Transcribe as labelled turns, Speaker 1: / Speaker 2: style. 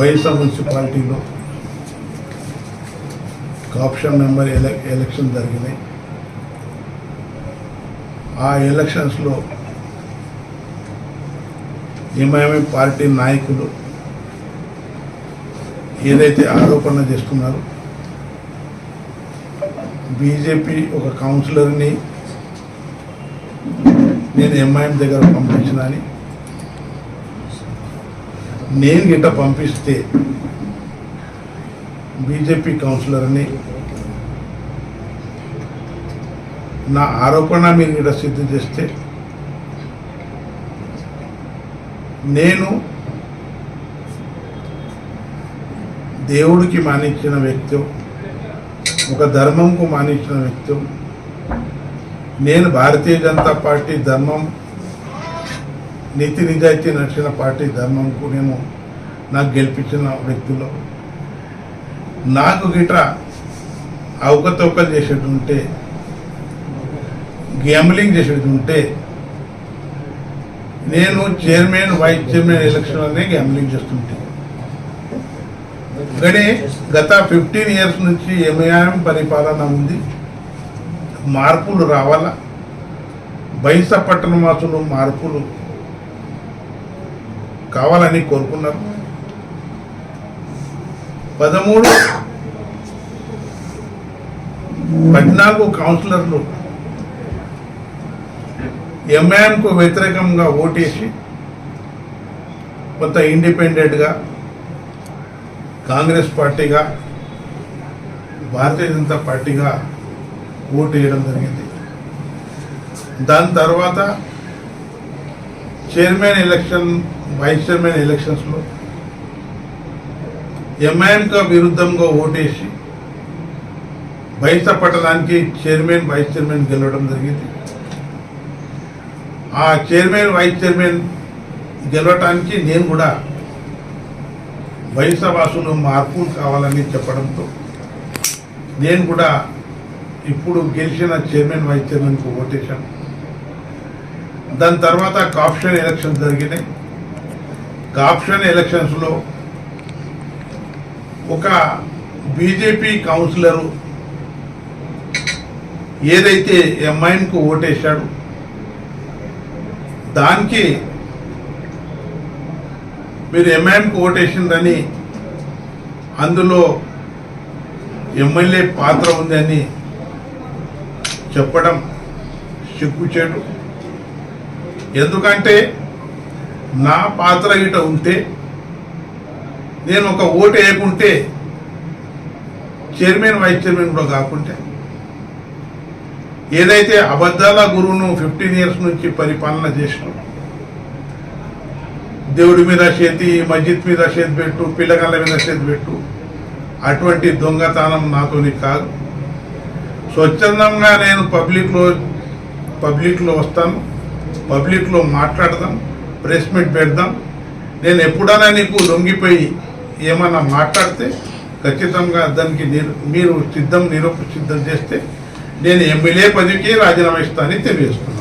Speaker 1: బైసా మున్సిపాలిటీలో caption member election జరిగినాయి. ఆ ఎలక్షన్స్లో ఎంఐఎం పార్టీ నాయకులు ఏదైతే ఆరోపణ చేస్తున్నారో బీజేపీ ఒక కౌన్సిలర్ని నేను ఎంఐఎం దగ్గర పంపించినని, నేను గిట్ట పంపిస్తే బీజేపీ కౌన్సిలర్ని నా ఆరోపణ మీరు గిట్ట సిద్ధం చేస్తే నేను దేవుడికి మానించిన వ్యక్తి, ఒక ధర్మంకు మానించిన వ్యక్తి, నేను భారతీయ జనతా పార్టీ ధర్మం, నీతి నిజాయితీ నడిచిన పార్టీ ధర్మంకు నేను నాకు గెలిపించిన వ్యక్తులు, నాకు గిట్ట అవకతవకలు చేసేది ఉంటే, గ్యాంబ్లింగ్ చేసేది ఉంటే నేను చైర్మన్ వైస్ చైర్మన్ ఎలక్షన్లోనే గ్యాంబ్లింగ్ చేస్తుంటే. కానీ గత 15 years నుంచి ఎంఐఎం పరిపాలన ఉంది, మార్పులు రావాలా, బైసా పట్టణ వాసులు మార్పులు కావాలని కోరుకున్నారు. 14 కౌన్సిలర్లు ఎంఐఎంకు వ్యతిరేకంగా ఓటేసి కొంత ఇండిపెండెంట్గా కాంగ్రెస్ పార్టీగా భారతీయ జనతా పార్టీగా ఓటు వేయడం జరిగింది. దాని తర్వాత చైర్మన్ ఎలక్షన్, వైస్ చైర్మన్ ఎలక్షన్స్లో ఎంఐఎంకు విరుద్ధంగా ఓటేసి బైసా పట్టణానికి చైర్మన్ వైస్ చైర్మన్ గెలవడం జరిగింది. ఆ చైర్మన్ వైస్ చైర్మన్ గెలవటానికి నేను కూడా బైసా వాసులు మార్పులు కావాలని చెప్పడంతో నేను కూడా ఇప్పుడు గెలిచిన చైర్మన్ వైస్ చైర్మన్కు ఓటేశాను. దాని తర్వాత కాప్షన్ ఎలక్షన్స్ జరిగినాయి. కాప్షన్ ఎలక్షన్స్లో ఒక బీజేపీ కౌన్సిలరు ఏదైతే ఎంఐఎంకు ఓటేశాడు దానికి మీరు ఎంఐఎంకు ఓటేసిందని, అందులో ఎమ్మెల్యే పాత్ర ఉందని చెప్పడం సిగ్గుచేటు. ఎందుకంటే నా పాత్ర గిట ఉంటే, నేను ఒక ఓటు వేయకుంటే చైర్మన్ వైస్ చైర్మన్ కూడా కాకుంటే, ఏదైతే అబద్ధాల గురువును 15 years నుంచి పరిపాలన చేసిన, దేవుడి మీద చేతి, మస్జిద్ మీద చేతి పెట్టు, పిల్లగాళ్ళ మీద చేతి పెట్టు, అటువంటి దొంగతనం నాతోని కాదు. స్వచ్ఛందంగా నేను పబ్లిక్లో వస్తాను, పబ్లిక్లో మాట్లాడదాం, ప్రెస్ మీట్ పెడదాం. నేను ఎప్పుడైనా నీకు లొంగిపోయి ఏమన్నా మాట్లాడితే ఖచ్చితంగా దానికి మీరు సిద్ధం చేస్తే నేను ఎమ్మెల్యే పదవికి రాజీనామా ఇస్తానని తెలియజేస్తున్నాను.